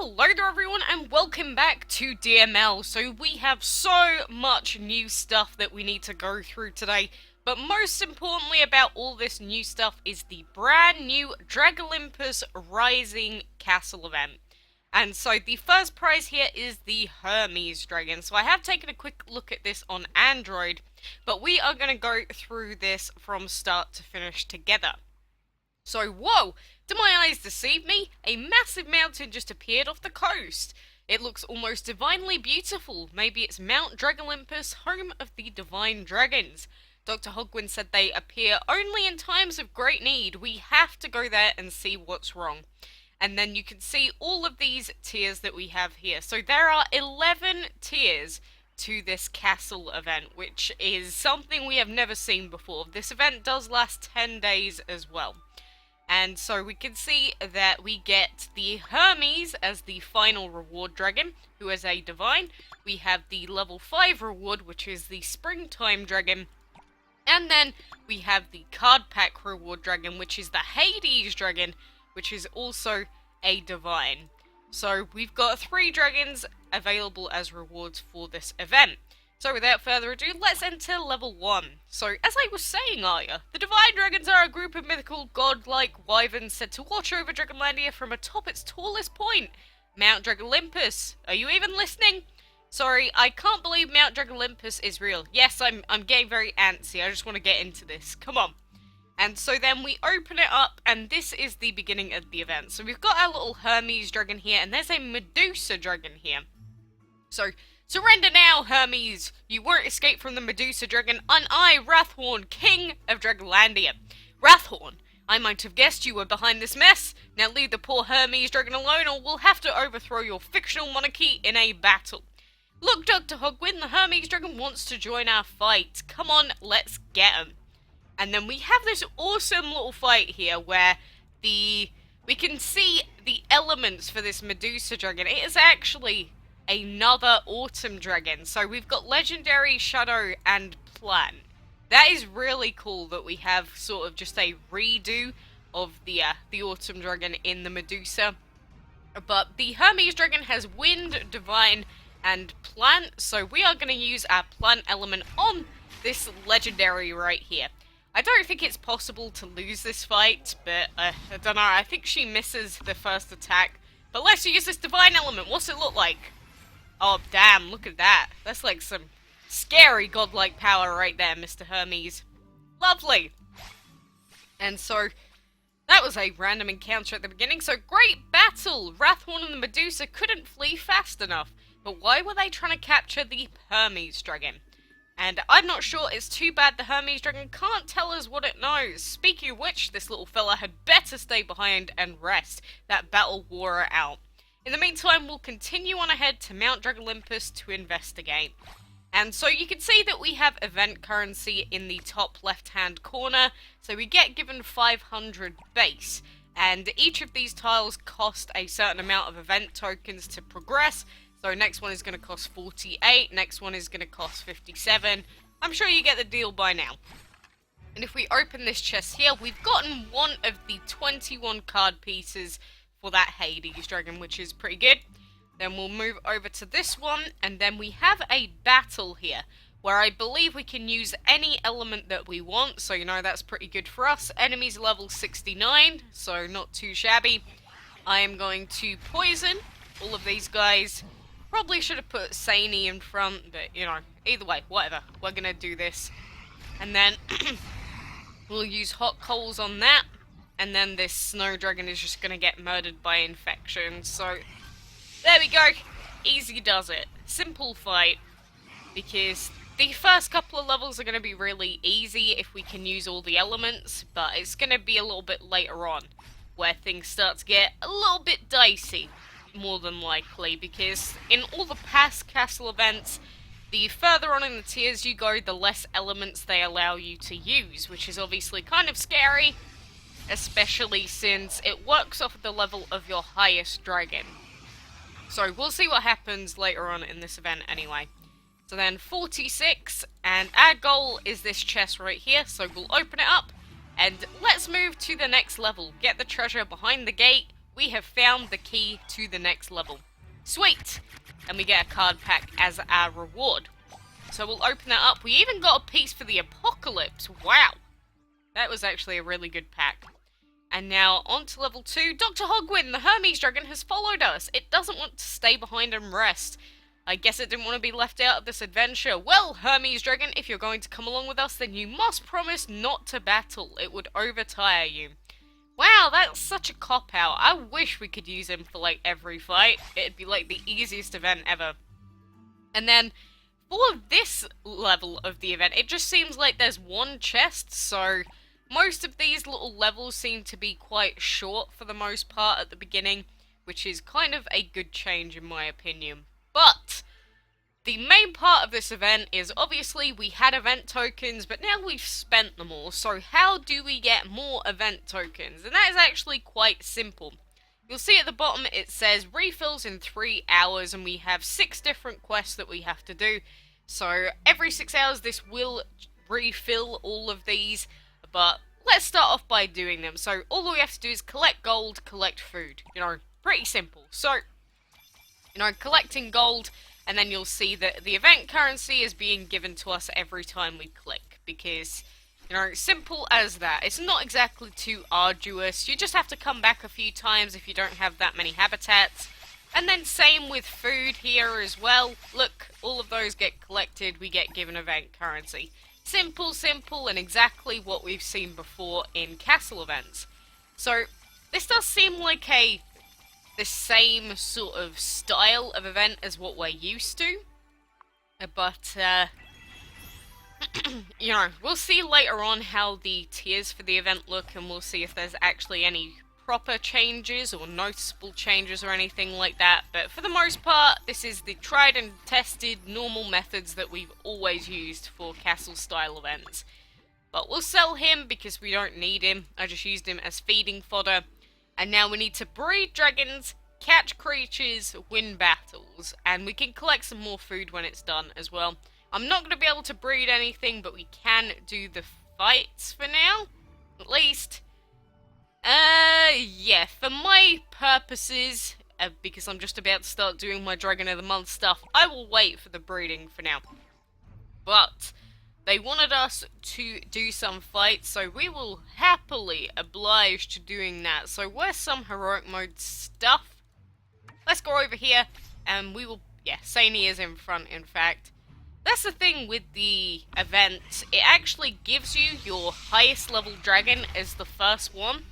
Hello there everyone and welcome back to DML. So we have so much new stuff that we need to go through today, but most importantly about all this new stuff is the brand new DRAGOLYMPUS Rising Castle event. And so the first prize here is the Hermes Dragon. So I have taken a quick look at this on Android, but we are going to go through this from start to finish together. So, whoa! Do my eyes deceive me? A massive mountain just appeared off the coast. It looks almost divinely beautiful. Maybe it's Mount DRAGOLYMPUS, home of the divine dragons. Dr. Hogwin said they appear only in times of great need. We have to go there and see what's wrong. And then you can see all of these tiers that we have here. So there are 11 tiers to this castle event, which is something we have never seen before. This event does last 10 days as well. And so we can see that we get the Hermes as the final reward dragon, who is a divine. We have the level 5 reward, which is the springtime dragon. And then we have the card pack reward dragon, which is the Hades dragon, which is also a divine. So we've got 3 dragons available as rewards for this event. So without further ado, let's enter level 1. So, as I was saying earlier, the Divine Dragons are a group of mythical god-like wyverns said to watch over Dragonlandia from atop its tallest point, Mount DRAGOLYMPUS. Are you even listening? Sorry, I can't believe Mount DRAGOLYMPUS is real. Yes, I'm getting very antsy. I just want to get into this. Come on. And so then we open it up, and this is the beginning of the event. So we've got our little Hermes Dragon here, and there's a Medusa Dragon here. So, surrender now, Hermes! You won't escape from the Medusa Dragon, and I, Wrathorn, King of Dragonlandia. Wrathorn, I might have guessed you were behind this mess. Now leave the poor Hermes Dragon alone, or we'll have to overthrow your fictional monarchy in a battle. Look, Dr. Hogwin, the Hermes Dragon wants to join our fight. Come on, let's get him. And then we have this awesome little fight here, where we can see the elements for this Medusa Dragon. It is actually another autumn dragon. So we've got legendary, shadow, and plant. That is really cool that we have sort of just a redo of the autumn dragon in the Medusa. But the Hermes dragon has wind, divine, and plant. So we are going to use our plant element on this legendary right here. I don't think it's possible to lose this fight, but I don't know. I think she misses the first attack. But let's use this divine element. What's it look like? Oh, damn, look at that. That's like some scary godlike power right there, Mr. Hermes. Lovely. And so, that was a random encounter at the beginning. So, great battle! Wrathorn and the Medusa couldn't flee fast enough. But why were they trying to capture the Hermes Dragon? And I'm not sure, it's too bad the Hermes Dragon can't tell us what it knows. Speaking of which, this little fella had better stay behind and rest. That battle wore her out. In the meantime, we'll continue on ahead to Mount DRAGOLYMPUS to investigate. And so you can see that we have event currency in the top left-hand corner. So we get given 500 base. And each of these tiles cost a certain amount of event tokens to progress. So next one is going to cost 48, next one is going to cost 57. I'm sure you get the deal by now. And if we open this chest here, we've gotten one of the 21 card pieces for that Hades Dragon, which is pretty good. Then we'll move over to this one, and then we have a battle here, where I believe we can use any element that we want, so you know that's pretty good for us. Enemies level 69, so not too shabby. I am going to poison all of these guys. Probably should have put Saney in front, but you know, either way, whatever. We're gonna do this. And then we'll use hot coals on that. And then this snow dragon is just gonna get murdered by infection. So, there we go. Easy does it. Simple fight. Because the first couple of levels are gonna be really easy if we can use all the elements. But it's gonna be a little bit later on where things start to get a little bit dicey. More than likely, because in all the past castle events, the further on in the tiers you go, the less elements they allow you to use, which is obviously kind of scary, especially since it works off of the level of your highest dragon. So we'll see what happens later on in this event anyway. So then 46, and our goal is this chest right here, so we'll open it up, and let's move to the next level. Get the treasure behind the gate, we have found the key to the next level. Sweet! And we get a card pack as our reward. So we'll open that up. We even got a piece for the Apocalypse. Wow! That was actually a really good pack. And now, on to level 2. Dr. Hogwin, the Hermes Dragon, has followed us. It doesn't want to stay behind and rest. I guess it didn't want to be left out of this adventure. Well, Hermes Dragon, if you're going to come along with us, then you must promise not to battle. It would overtire you. Wow, that's such a cop-out. I wish we could use him for, like, every fight. It'd be, like, the easiest event ever. And then, for this level of the event, it just seems like there's one chest, so most of these little levels seem to be quite short for the most part at the beginning, which is kind of a good change in my opinion. But the main part of this event is obviously we had event tokens, but now we've spent them all, so how do we get more event tokens? And that is actually quite simple. You'll see at the bottom it says refills in 3 hours, and we have 6 different quests that we have to do. So every 6 hours this will refill all of these, but let's start off by doing them. So all we have to do is collect gold, collect food. You know, pretty simple. So, you know, collecting gold, and then you'll see that the event currency is being given to us every time we click, because, you know, simple as that. It's not exactly too arduous. You just have to come back a few times if you don't have that many habitats. And then same with food here as well. Look, all of those get collected, we get given event currency. Simple, simple, and exactly what we've seen before in castle events. So, this does seem like the same sort of style of event as what we're used to. But, you know, we'll see later on how the tiers for the event look, and we'll see if there's actually any proper changes or noticeable changes or anything like that. But for the most part, this is the tried and tested normal methods that we've always used for castle style events. But we'll sell him because we don't need him. I just used him as feeding fodder. And now we need to breed dragons, catch creatures, win battles, and we can collect some more food when it's done as well. I'm not going to be able to breed anything, but we can do the fights for now, at least. Yeah, for my purposes, because I'm just about to start doing my Dragon of the Month stuff, I will wait for the breeding for now. But they wanted us to do some fights, so we will happily oblige to doing that. So where's some heroic mode stuff? Let's go over here, and we will, yeah, Saini is in front, in fact. That's the thing with the event, it actually gives you your highest level dragon as the first one,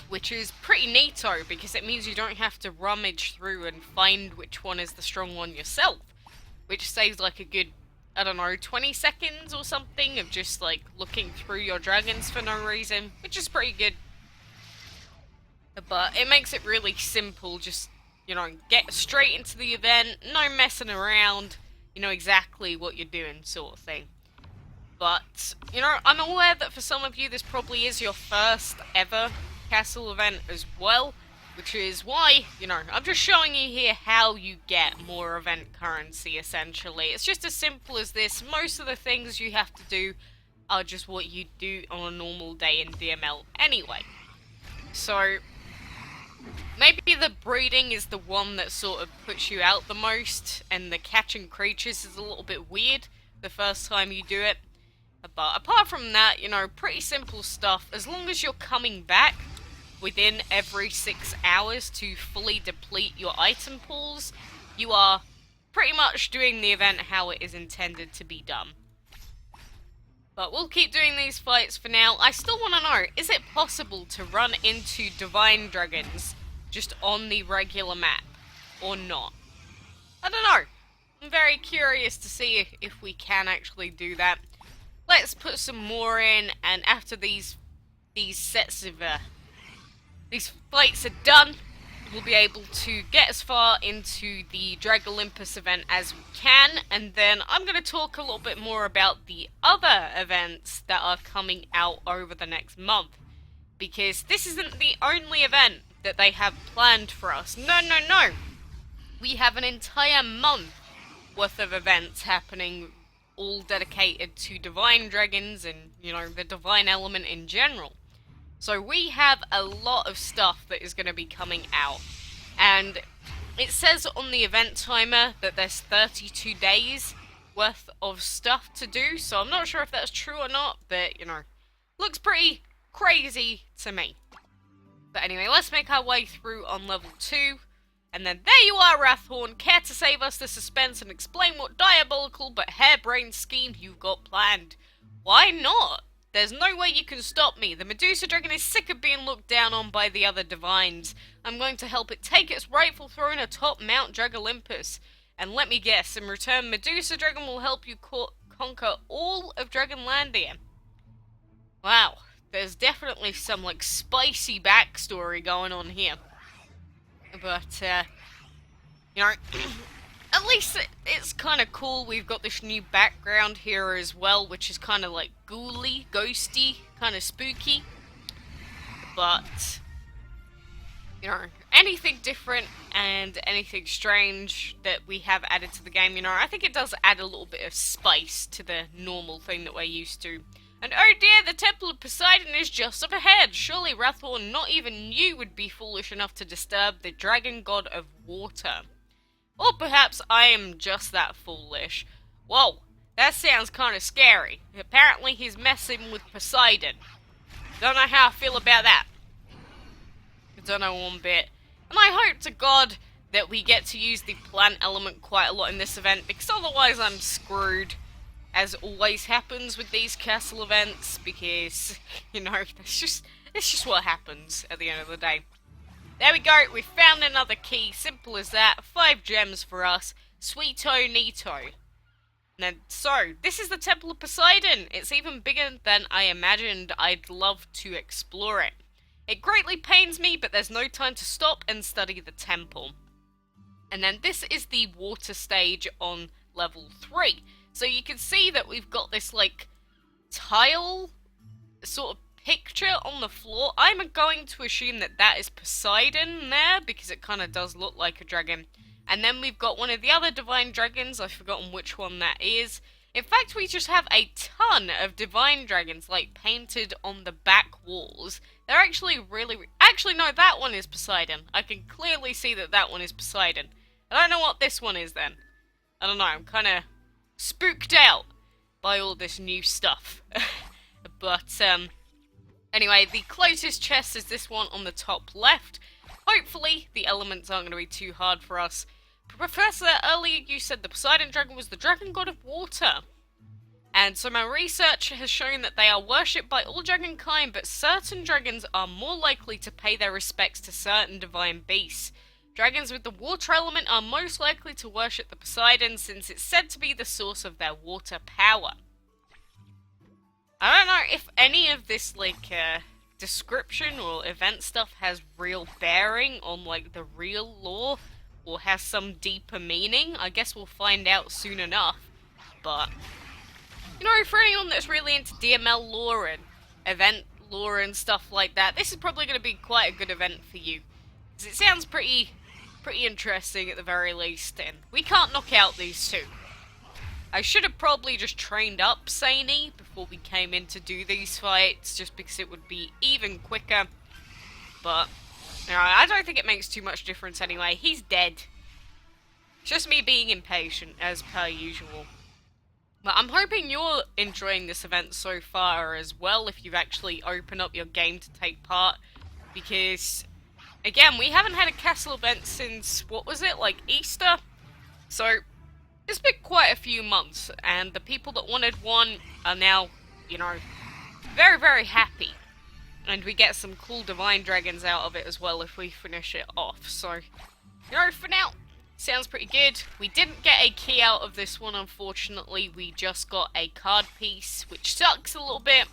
which is pretty neato, because it means you don't have to rummage through and find which one is the strong one yourself, which saves like a good, I don't know, 20 seconds or something of just like looking through your dragons for no reason, which is pretty good. But it makes it really simple, just, you know, get straight into the event, no messing around, you know exactly what you're doing sort of thing. But, you know, I'm aware that for some of you this probably is your first ever castle event as well, which is why, you know, I'm just showing you here how you get more event currency, essentially. It's just as simple as this. Most of the things you have to do are just what you do on a normal day in DML anyway. So, maybe the breeding is the one that sort of puts you out the most, and the catching creatures is a little bit weird the first time you do it. But apart from that, you know, pretty simple stuff. As long as you're coming back within every 6 hours to fully deplete your item pools, you are pretty much doing the event how it is intended to be done. But we'll keep doing these fights for now. I still want to know, is it possible to run into divine dragons just on the regular map, or not? I don't know. I'm very curious to see if we can actually do that. Let's put some more in, and after these sets of these fights are done, we'll be able to get as far into the DRAGOLYMPUS event as we can, and then I'm going to talk a little bit more about the other events that are coming out over the next month, because this isn't the only event that they have planned for us. No, no, no! We have an entire month worth of events happening, all dedicated to divine dragons and, you know, the divine element in general. So we have a lot of stuff that is going to be coming out. And it says on the event timer that there's 32 days worth of stuff to do. So I'm not sure if that's true or not, but, you know, looks pretty crazy to me. But anyway, let's make our way through on level 2. And then there you are, Wrathhorn. Care to save us the suspense and explain what diabolical but harebrained scheme you've got planned? Why not? There's no way you can stop me. The Medusa Dragon is sick of being looked down on by the other divines. I'm going to help it take its rightful throne atop Mount DRAGOLYMPUS. And let me guess, in return, Medusa Dragon will help you conquer all of Dragonlandia. Wow, there's definitely some, like, spicy backstory going on here. But, you know, at least it's kind of cool. We've got this new background here as well, which is kind of like ghouly, ghosty, kind of spooky. But, you know, anything different and anything strange that we have added to the game, you know, I think it does add a little bit of spice to the normal thing that we're used to. And oh dear, the Temple of Poseidon is just up ahead. Surely, Wrathhorn, not even you would be foolish enough to disturb the dragon god of water. Or perhaps I am just that foolish. Whoa, that sounds kind of scary. Apparently he's messing with Poseidon. Don't know how I feel about that. I don't know one bit. And I hope to God that we get to use the plant element quite a lot in this event, because otherwise I'm screwed. As always happens with these castle events, because, you know, it's just what happens at the end of the day. There we go, we found another key, simple as that, 5 gems for us, sweeto neato. And then, so, this is the Temple of Poseidon. It's even bigger than I imagined. I'd love to explore it. It greatly pains me, but there's no time to stop and study the temple. And then this is the water stage on level 3. So you can see that we've got this, like, tile sort of picture on the floor. I'm going to assume that that is Poseidon there, because it kind of does look like a dragon. And then we've got one of the other divine dragons. I've forgotten which one that is. In fact, we just have a ton of divine dragons, like, painted on the back walls. They're actually really... Actually, no, that one is Poseidon. I can clearly see that that one is Poseidon. I don't know what this one is, then. I don't know, I'm kind of spooked out by all this new stuff. But, anyway, the closest chest is this one on the top left. Hopefully, the elements aren't going to be too hard for us. Professor, earlier you said the Poseidon Dragon was the dragon god of water. And so my research has shown that they are worshipped by all dragonkind, but certain dragons are more likely to pay their respects to certain divine beasts. Dragons with the water element are most likely to worship the Poseidon, since it's said to be the source of their water power. I don't know if any of this, like, description or event stuff has real bearing on, like, the real lore, or has some deeper meaning. I guess we'll find out soon enough. But, you know, for anyone that's really into DML lore and event lore and stuff like that, this is probably going to be quite a good event for you. Because it sounds pretty interesting at the very least, and we can't knock out these two. I should have probably just trained up Saini before we came in to do these fights, just because it would be even quicker. But, you know, I don't think it makes too much difference anyway. He's dead. It's just me being impatient, as per usual. But I'm hoping you're enjoying this event so far as well, if you've actually opened up your game to take part. Because, again, we haven't had a castle event since, what was it, like Easter? So, it's been quite a few months, and the people that wanted one are now, you know, very, very happy. And we get some cool divine dragons out of it as well if we finish it off. So, you know, for now, sounds pretty good. We didn't get a key out of this one, unfortunately. We just got a card piece, which sucks a little bit.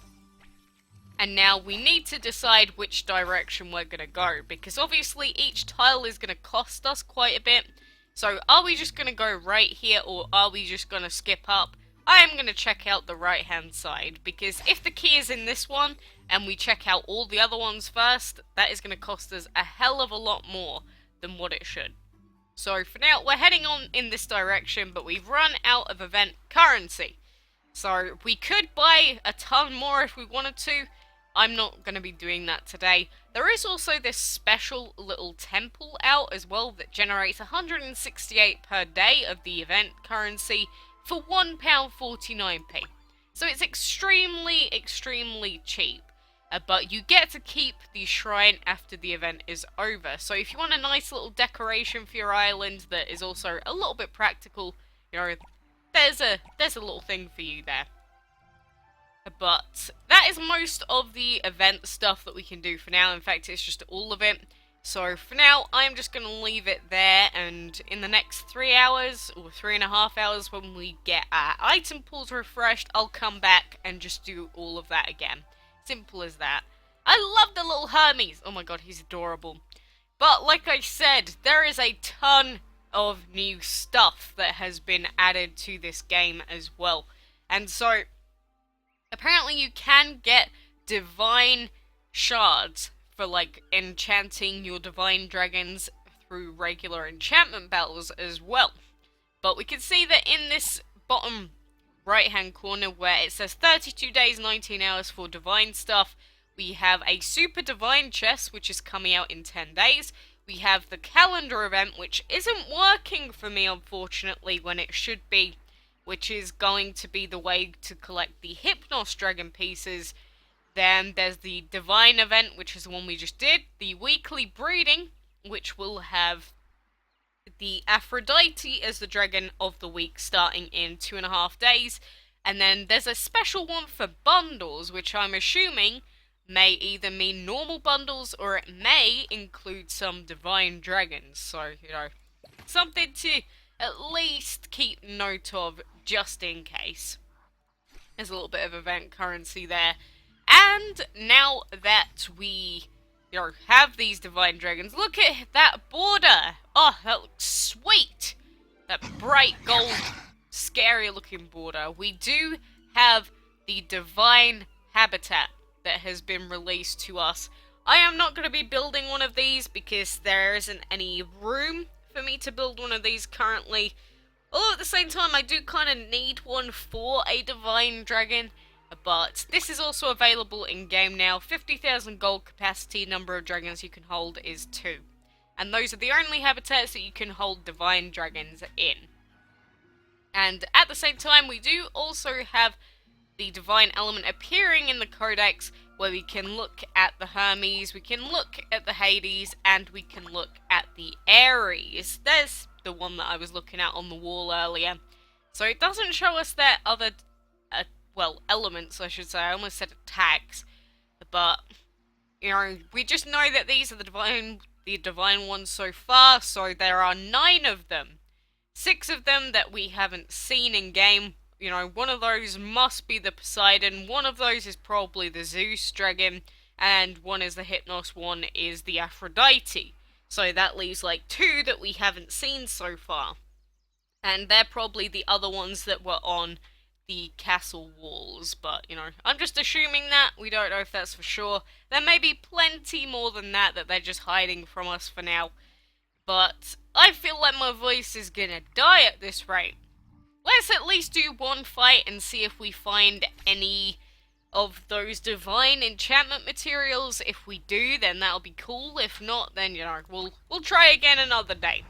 And now we need to decide which direction we're going to go, because obviously each tile is going to cost us quite a bit. So are we just going to go right here, or are we just going to skip up? I am going to check out the right hand side, because if the key is in this one and we check out all the other ones first, that is going to cost us a hell of a lot more than what it should. So for now, we're heading on in this direction, but we've run out of event currency. So we could buy a ton more if we wanted to. I'm not going to be doing that today. There is also this special little temple out as well that generates 168 per day of the event currency for £1.49p. So it's extremely, extremely cheap. But you get to keep the shrine after the event is over. So if you want a nice little decoration for your island that is also a little bit practical, you know, there's a little thing for you there. But that is most of the event stuff that we can do for now. In fact, it's just all of it. So for now, I'm just going to leave it there, and in the next 3 hours, or 3.5 hours, when we get our item pools refreshed, I'll come back and just do all of that again. Simple as that. I love the little Hermes. Oh my god, he's adorable. But like I said, there is a ton of new stuff that has been added to this game as well. And so, apparently you can get divine shards for like enchanting your divine dragons through regular enchantment battles as well. But we can see that in this bottom right hand corner where it says 32 days 19 hours for divine stuff, we have a super divine chest which is coming out in 10 days. We have the calendar event which isn't working for me unfortunately when it should be, which is going to be the way to collect the Hypnos Dragon pieces. Then there's the divine event, which is the one we just did. The weekly breeding, which will have the Aphrodite as the dragon of the week starting in 2.5 days. And then there's a special one for bundles, which I'm assuming may either mean normal bundles or it may include some divine dragons. So, you know, something to at least keep note of just in case. There's a little bit of event currency there. And now that we, you know, have these divine dragons, look at that border. Oh, that looks sweet. That bright gold, scary looking border. We do have the divine habitat that has been released to us. I am not going to be building one of these because there isn't any room for me to build one of these currently. Although at the same time I do kind of need one for a divine dragon. But this is also available in game now. 50,000 gold capacity, number of dragons you can hold is 2. And those are the only habitats that you can hold divine dragons in. And at the same time we do also have the divine element appearing in the codex, where we can look at the Hermes, we can look at the Hades, and we can look at the Ares. There's the one that I was looking at on the wall earlier. So it doesn't show us their other well, elements, I should say. I almost said attacks. But, you know, we just know that these are the divine ones so far, so there are 9 of them. 6 of them that we haven't seen in game. You know, one of those must be the Poseidon, one of those is probably the Zeus dragon, and one is the Hypnos, one is the Aphrodite. So that leaves like 2 that we haven't seen so far. And they're probably the other ones that were on the castle walls, but, you know, I'm just assuming that. We don't know if that's for sure. There may be plenty more than that they're just hiding from us for now. But I feel like my voice is gonna die at this rate. Let's at least do one fight and see if we find any of those divine enchantment materials. If we do, then that'll be cool. If not, then, you know, we'll try again another day.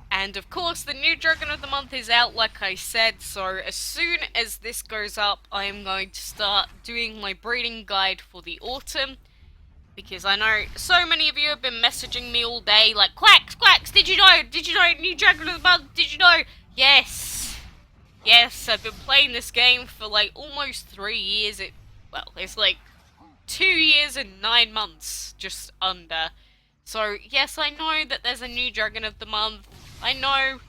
And of course, the new Dragon of the Month is out, like I said, so as soon as this goes up, I am going to start doing my breeding guide for the autumn. Because I know so many of you have been messaging me all day, like, Quacks, did you know, new Dragon of the Month, did you know? Yes, I've been playing this game for like almost 3 years, it's like 2 years and 9 months, just under. So, yes, I know that there's a new Dragon of the Month. I know,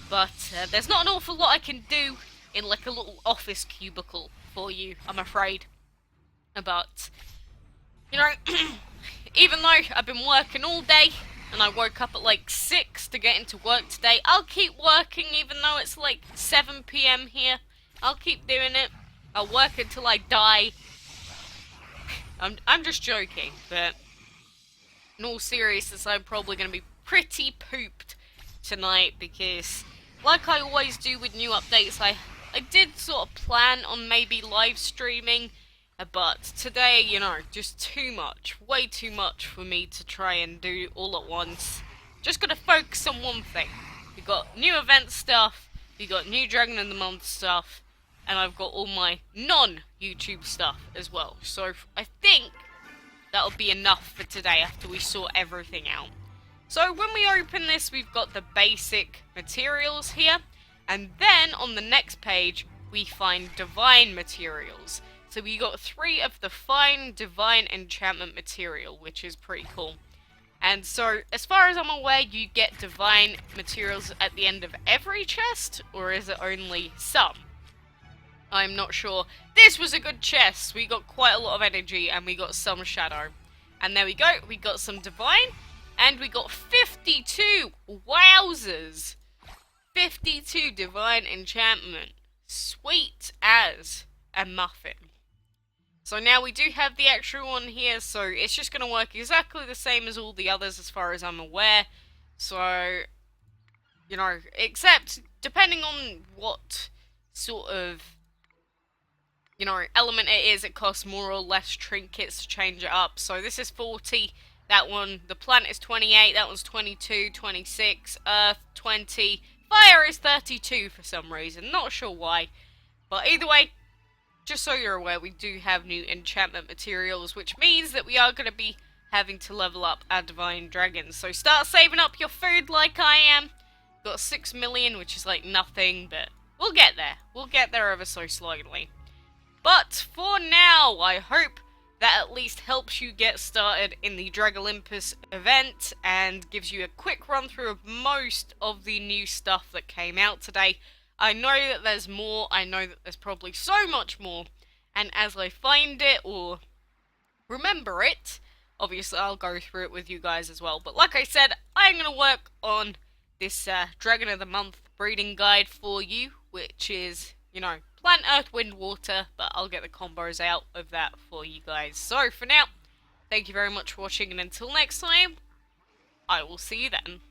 but there's not an awful lot I can do in like a little office cubicle for you, I'm afraid. But, you know, even though I've been working all day, and I woke up at like 6 to get into work today, I'll keep working even though it's like 7 PM here. I'll keep doing it. I'll work until I die. I'm just joking, but in all seriousness, I'm probably going to be pretty pooped tonight because, like I always do with new updates, I did sort of plan on maybe live streaming But today, you know, just too much, way too much for me to try and do all at once. Just gotta focus on one thing. We got new event stuff, we got new Dragon of the Month stuff, and I've got all my non-YouTube stuff as well. So I think that'll be enough for today after we sort everything out. So when we open this, we've got the basic materials here, and then on the next page, we find divine materials. So we got 3 of the fine divine enchantment material, which is pretty cool. And so, as far as I'm aware, you get divine materials at the end of every chest, or is it only some? I'm not sure. This was a good chest. We got quite a lot of energy, and we got some shadow. And there we go. We got some divine, and we got 52. Wowzers! 52 divine enchantment. Sweet as a muffin. So now we do have the extra one here, so it's just going to work exactly the same as all the others as far as I'm aware. So, you know, except depending on what sort of, you know, element it is, it costs more or less trinkets to change it up. So this is 40, that one, the planet is 28, that one's 22, 26, Earth 20, Fire is 32 for some reason, not sure why. But either way, just so you're aware, we do have new enchantment materials, which means that we are going to be having to level up our divine dragons. So start saving up your food like I am. Got 6 million, which is like nothing, but we'll get there. We'll get there ever so slowly. But for now, I hope that at least helps you get started in the DRAGOLYMPUS event and gives you a quick run through of most of the new stuff that came out today. I know that there's more, I know that there's probably so much more, and as I find it or remember it, obviously I'll go through it with you guys as well. But like I said, I'm going to work on this Dragon of the Month breeding guide for you, which is, you know, plant, earth, wind, water, but I'll get the combos out of that for you guys. So for now, thank you very much for watching, and until next time, I will see you then.